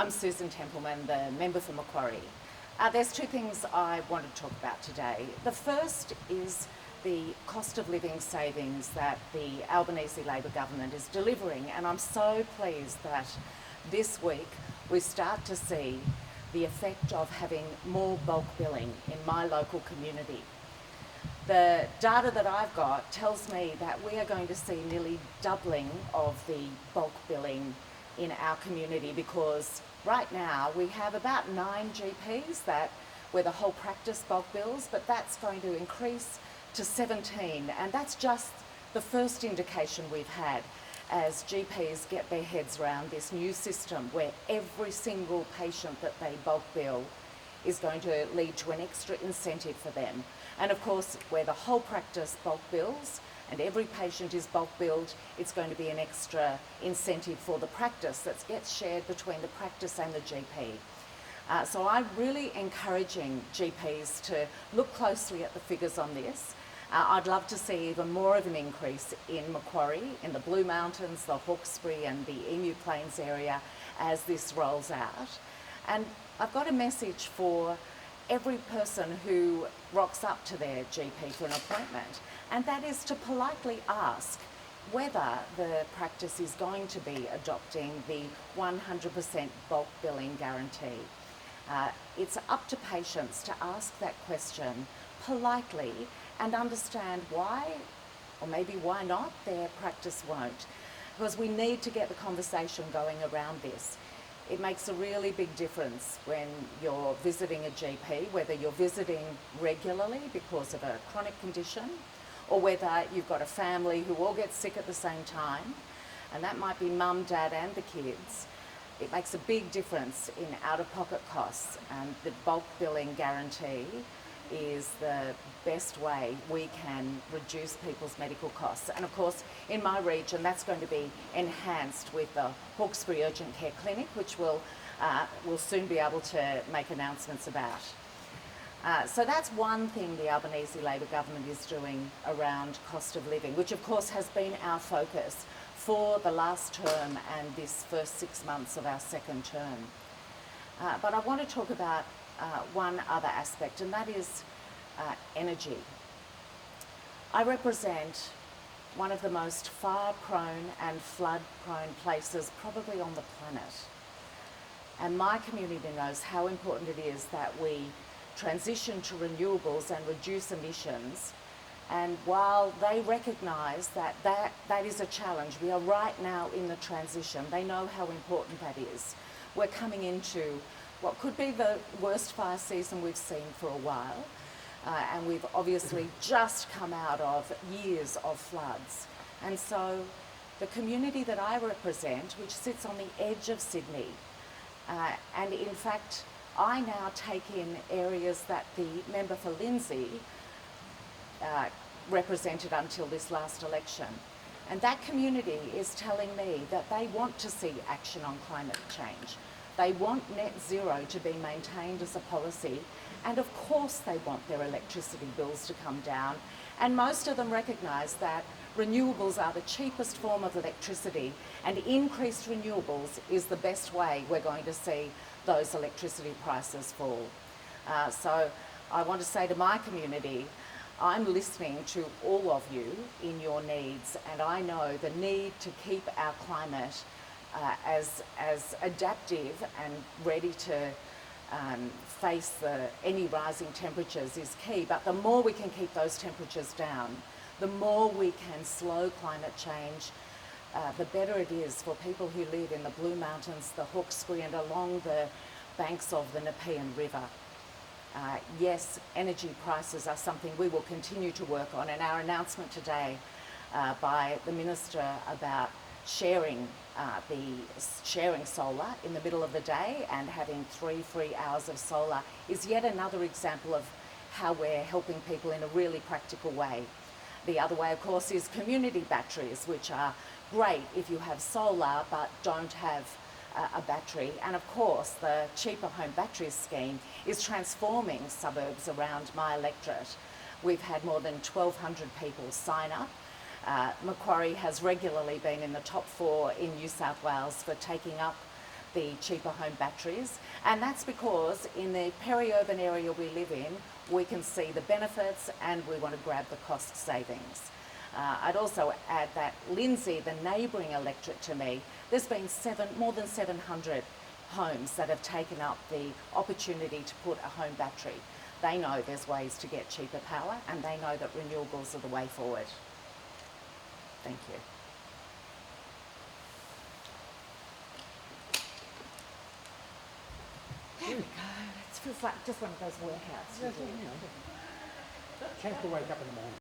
I'm Susan Templeman, the member for Macquarie. There's two things I want to talk about today. The first is the cost of living savings that the Albanese Labor government is delivering, and I'm so pleased that this week we start to see the effect of having more bulk billing in my local community. The data that I've got tells me that we are going to see nearly doubling of the bulk billing in our community, because right now we have about 9 GPs where the whole practice bulk bills, but that's going to increase to 17, and that's just the first indication we've had as GPs get their heads around this new system where every single patient that they bulk bill is going to lead to an extra incentive for them. And of course, where the whole practice bulk bills and every patient is bulk billed, it's going to be an extra incentive for the practice that gets shared between the practice and the GP. So I'm really encouraging GPs to look closely at the figures on this. I'd love to see even more of an increase in Macquarie, in the Blue Mountains, the Hawkesbury and the Emu Plains area as this rolls out. And I've got a message for every person who rocks up to their GP for an appointment, and that is to politely ask whether the practice is going to be adopting the 100% bulk billing guarantee. It's up to patients to ask that question politely and understand why, or maybe why not, their practice won't. Because we need to get the conversation going around this. It makes a really big difference when you're visiting a GP, whether you're visiting regularly because of a chronic condition, or whether you've got a family who all get sick at the same time, and that might be mum, dad and the kids. It makes a big difference in out-of-pocket costs, and the bulk billing guarantee is the best way we can reduce people's medical costs. And of course, in my region, that's going to be enhanced with the Hawkesbury Urgent Care Clinic, which we'll soon be able to make announcements about. So that's one thing the Albanese Labor government is doing around cost of living, which of course has been our focus for the last term and this first 6 months of our second term. But I want to talk about one other aspect, and that is energy. I represent one of the most fire-prone and flood-prone places probably on the planet. And my community knows how important it is that we transition to renewables and reduce emissions. And while they recognise that is a challenge, we are right now in the transition. They know how important that is. We're coming into what could be the worst fire season we've seen for a while. And we've obviously just come out of years of floods. And so the community that I represent, which sits on the edge of Sydney, and in fact, I now take in areas that the member for Lindsay represented until this last election. And that community is telling me that they want to see action on climate change. They want net zero to be maintained as a policy, and of course they want their electricity bills to come down. And most of them recognise that renewables are the cheapest form of electricity, and increased renewables is the best way we're going to see those electricity prices fall. So I want to say to my community, I'm listening to all of you in your needs, and I know the need to keep our climate as adaptive and ready to face any rising temperatures is key. But the more we can keep those temperatures down, the more we can slow climate change, the better it is for people who live in the Blue Mountains, the Hawkesbury and along the banks of the Nepean River. Yes, energy prices are something we will continue to work on, and our announcement today by the Minister about sharing solar in the middle of the day and having 3 free hours of solar is yet another example of how we're helping people in a really practical way. The other way, of course, is community batteries, which are great if you have solar but don't have a battery. And of course, the Cheaper Home Batteries scheme is transforming suburbs around my electorate. We've had more than 1,200 people sign up. Macquarie has regularly been in the top 4 in New South Wales for taking up the cheaper home batteries, and that's because in the peri-urban area we live in, we can see the benefits and we want to grab the cost savings. I'd also add that Lindsay, the neighbouring electorate to me, there's been more than 700 homes that have taken up the opportunity to put a home battery. They know there's ways to get cheaper power and they know that renewables are the way forward. Thank you. There we go. It feels like just one of those warehouses. Chance to wake up in the morning.